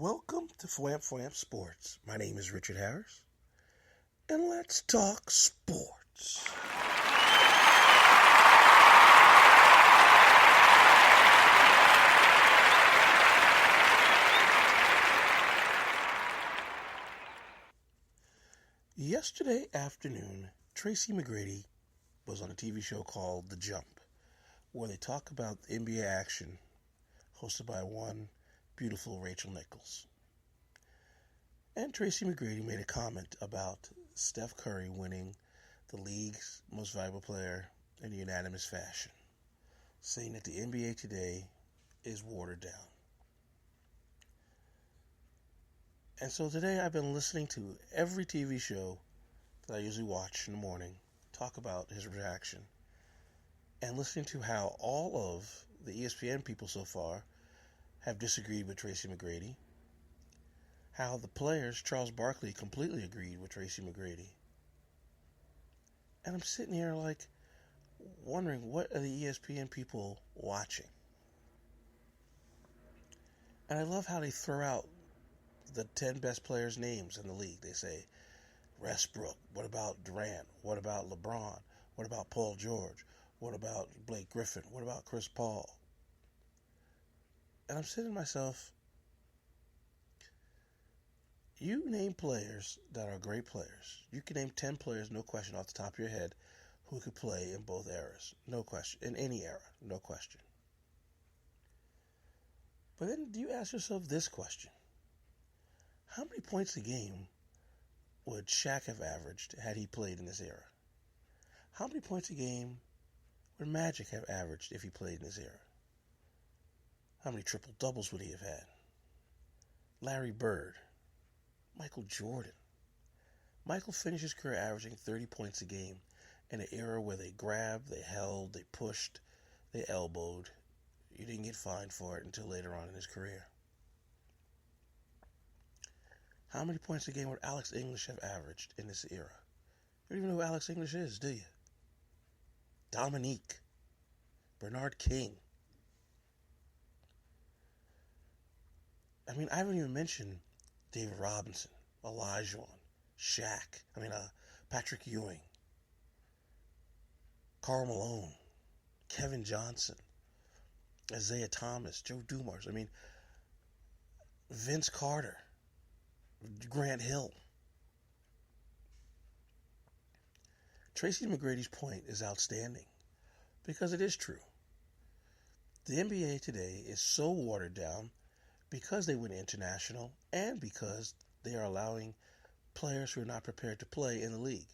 Welcome to Fwamp Fwamp Sports. My name is Richard Harris, and let's talk sports. Yesterday afternoon, Tracy Mcgrady was on a TV show called The Jump, where they talk about NBA action, hosted by one beautiful Rachel Nichols. And Tracy Mcgrady made a comment about Steph Curry winning the league's most valuable player in unanimous fashion, saying that the NBA today is watered down. And so today I've been listening to every TV show that I usually watch in the morning talk about his reaction, and listening to how all of the ESPN people so far have disagreed with Tracy Mcgrady, how the players, Charles Barkley, completely agreed with Tracy Mcgrady. And I'm sitting here like wondering, what are the ESPN people watching? And I love how they throw out the 10 best players' names in the league. They say Westbrook, what about Durant, what about LeBron, what about Paul George, what about Blake Griffin, what about Chris Paul? And I'm saying to myself, you name players that are great players. You can name 10 players, no question, off the top of your head, who could play in both eras. No question. In any era, no question. But then do you ask yourself this question? How many points a game would Shaq have averaged had he played in this era? How many points a game would Magic have averaged if he played in this era? How many triple doubles would he have had? Larry Bird, Michael Jordan. Michael finished his career averaging 30 points a game in an era where they grabbed, they held, they pushed, they elbowed. You didn't get fined for it until later on in his career. How many points a game would Alex English have averaged in this era? You don't even know who Alex English is, do you? Dominique, Bernard King. I mean, I haven't even mentioned David Robinson, Olajuwon, Shaq, Patrick Ewing, Karl Malone, Kevin Johnson, Isaiah Thomas, Joe Dumars. Vince Carter, Grant Hill. Tracy McGrady's point is outstanding because it is true. The NBA today is so watered down because they went international and because they are allowing players who are not prepared to play in the league.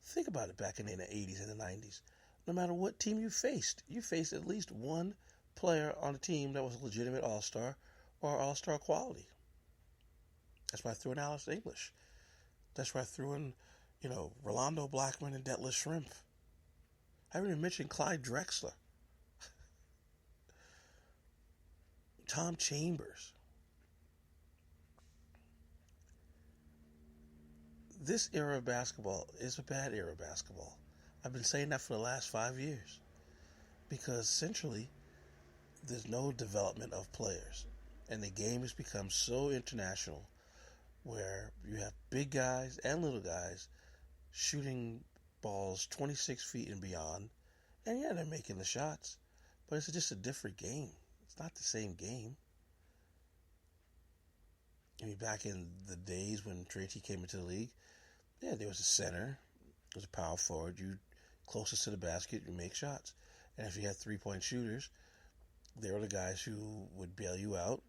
Think about it back in the 80s and the 90s. No matter what team you faced at least one player on the team that was a legitimate all-star or all-star quality. That's why I threw in Alex English. That's why I threw in, Rolando Blackman and Detlef Schrempf. I haven't even mentioned Clyde Drexler. Tom Chambers. This era of basketball is a bad era of basketball. I've been saying that for the last 5 years. Because essentially, there's no development of players. And the game has become so international where you have big guys and little guys shooting balls 26 feet and beyond. And yeah, they're making the shots. But it's just a different game. It's not the same game. Back in the days when Tracy came into the league, yeah, there was a center, there was a power forward. You closest to the basket, you make shots. And if you had 3-point shooters, they were the guys who would bail you out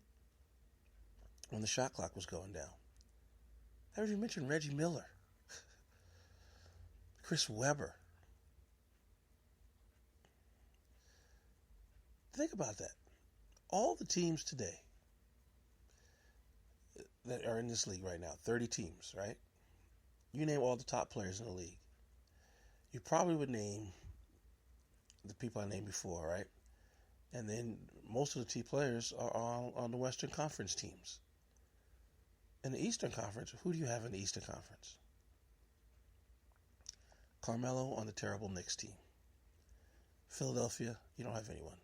when the shot clock was going down. I already mentioned Reggie Miller, Chris Webber. Think about that. All the teams today that are in this league right now, 30 teams, right? You name all the top players in the league. You probably would name the people I named before, right? And then most of the team players are all on the Western Conference teams. In the Eastern Conference, who do you have in the Eastern Conference? Carmelo on the terrible Knicks team. Philadelphia, you don't have anyone.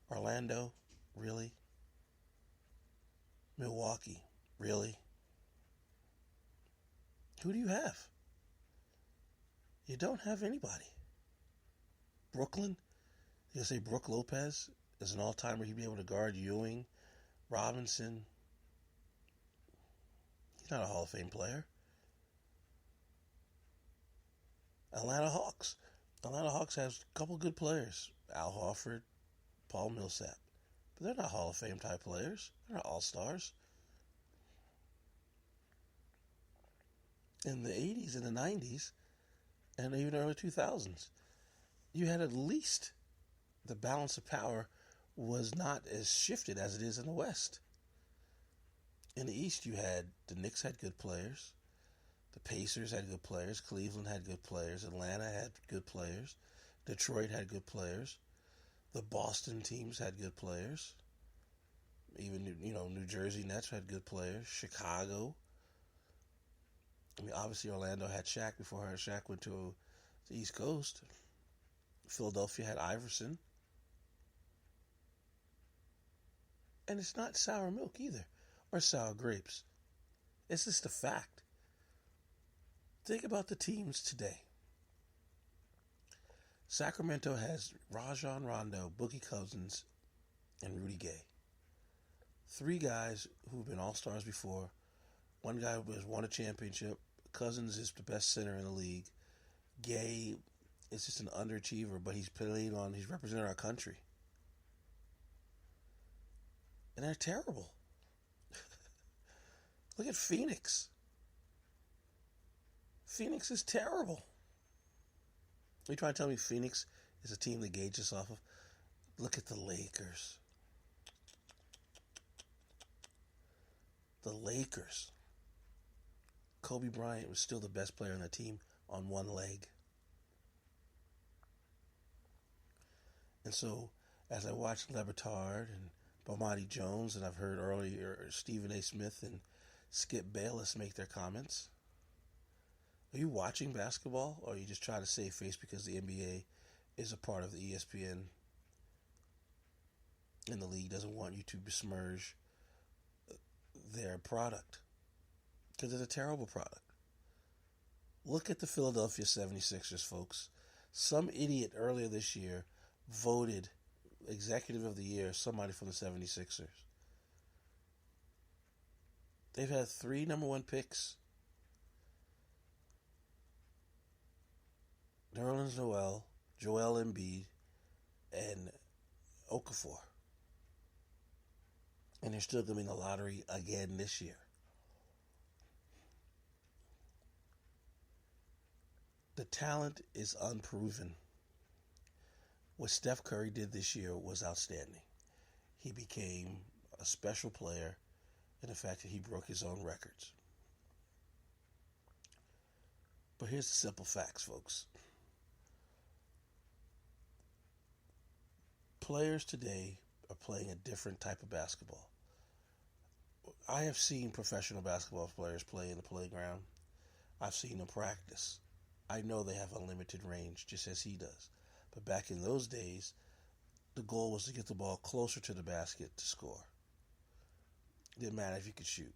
Orlando, really? Milwaukee, really? Who do you have? You don't have anybody. Brooklyn, you say Brook Lopez is an all-timer. He'd be able to guard Ewing, Robinson. He's not a Hall of Fame player. Atlanta Hawks. Atlanta Hawks has a couple good players. Al Horford, Paul Millsap. But they're not Hall of Fame type players. They're not all-stars. In the 80s and the 90s, and even early 2000s, you had at least the balance of power was not as shifted as it is in the West. In the East, the Knicks had good players. The Pacers had good players. Cleveland had good players. Atlanta had good players. Detroit had good players. The Boston teams had good players. Even, New Jersey Nets had good players. Chicago. I mean, obviously Orlando had Shaq before Shaq went to the East Coast. Philadelphia had Iverson. And it's not sour milk either, or sour grapes. It's just a fact. Think about the teams today. Sacramento has Rajon Rondo, Boogie Cousins, and Rudy Gay. 3 guys who've been all-stars before. One guy has won a championship. Cousins is the best center in the league. Gay is just an underachiever, but he's represented our country. And they're terrible. Look at Phoenix. Phoenix is terrible. Are you trying to tell me Phoenix is a team to gauge this off of? Look at the Lakers. The Lakers. Kobe Bryant was still the best player on the team on one leg. And so, as I watched Le Batard and Bomani Jones, and I've heard earlier Stephen A. Smith and Skip Bayless make their comments, are you watching basketball, or are you just trying to save face because the NBA is a part of the ESPN and the league doesn't want you to besmirch their product? Because it's a terrible product. Look at the Philadelphia 76ers, folks. Some idiot earlier this year voted Executive of the Year somebody from the 76ers. They've had 3 number 1 picks. Nerlens Noel, Joel Embiid, and Okafor. And they're still going to be in the lottery again this year. The talent is unproven. What Steph Curry did this year was outstanding. He became a special player in the fact that he broke his own records. But here's the simple facts, folks. Players today are playing a different type of basketball. I have seen professional basketball players play in the playground. I've seen them practice. I know they have unlimited range, just as he does. But back in those days, the goal was to get the ball closer to the basket to score. It didn't matter if you could shoot.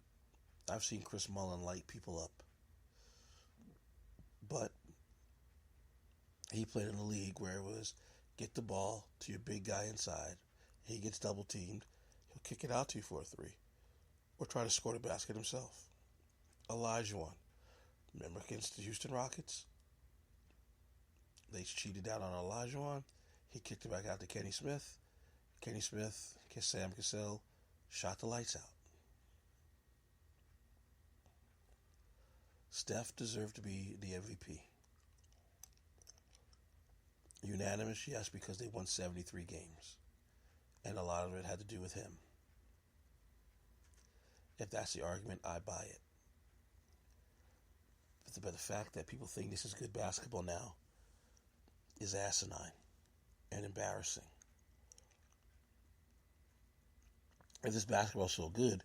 I've seen Chris Mullin light people up. But he played in a league where it was get the ball to your big guy inside. He gets double teamed. He'll kick it out to you for a 3. Or try to score the basket himself. Olajuwon. Remember against the Houston Rockets? They cheated out on Olajuwon. He kicked it back out to Kenny Smith. Kenny Smith, Sam Cassell, shot the lights out. Steph deserved to be the MVP. Unanimous, yes, because they won 73 games. And a lot of it had to do with him. If that's the argument, I buy it. But the fact that people think this is good basketball now is asinine and embarrassing. If this basketball is so good,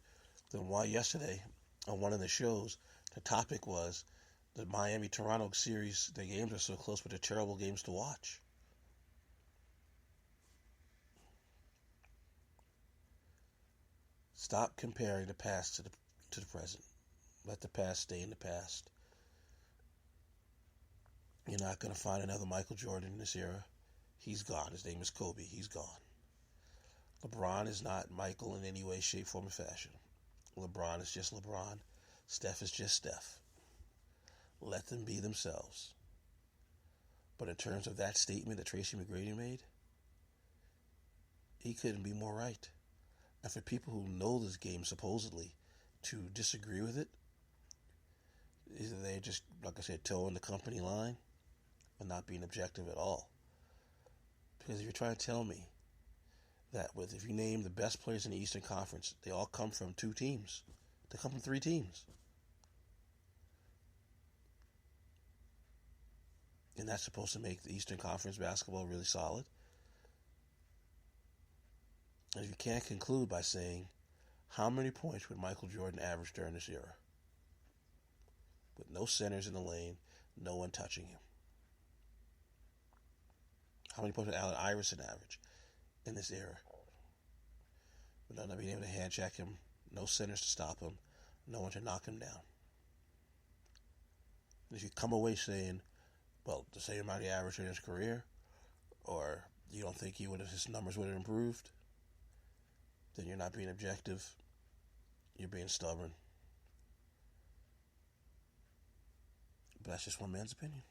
then why yesterday on one of the shows the topic was the Miami-Toronto series, the games are so close but they're terrible games to watch? Stop comparing the past to the present. Let the past stay in the past. You're not going to find another Michael Jordan in this era. He's gone. His name is Kobe. He's gone. LeBron is not Michael in any way, shape, form, or fashion. LeBron is just LeBron. Steph is just Steph. Let them be themselves. But in terms of that statement that Tracy McGrady made, he couldn't be more right. And for people who know this game supposedly to disagree with it, either they're just, like I said, towing the company line and not being objective at all. Because if you're trying to tell me that if you name the best players in the Eastern Conference, they all come from 2 teams. They come from 3 teams. And that's supposed to make the Eastern Conference basketball really solid. And if you can't conclude by saying, how many points would Michael Jordan average during this era? With no centers in the lane, no one touching him. How many points would Allen Iverson average in this era? Without not being able to hand check him, no centers to stop him, no one to knock him down. And if you come away saying, well, the same amount he averaged in his career, or you don't think his numbers would have improved, then you're not being objective. You're being stubborn. But that's just one man's opinion.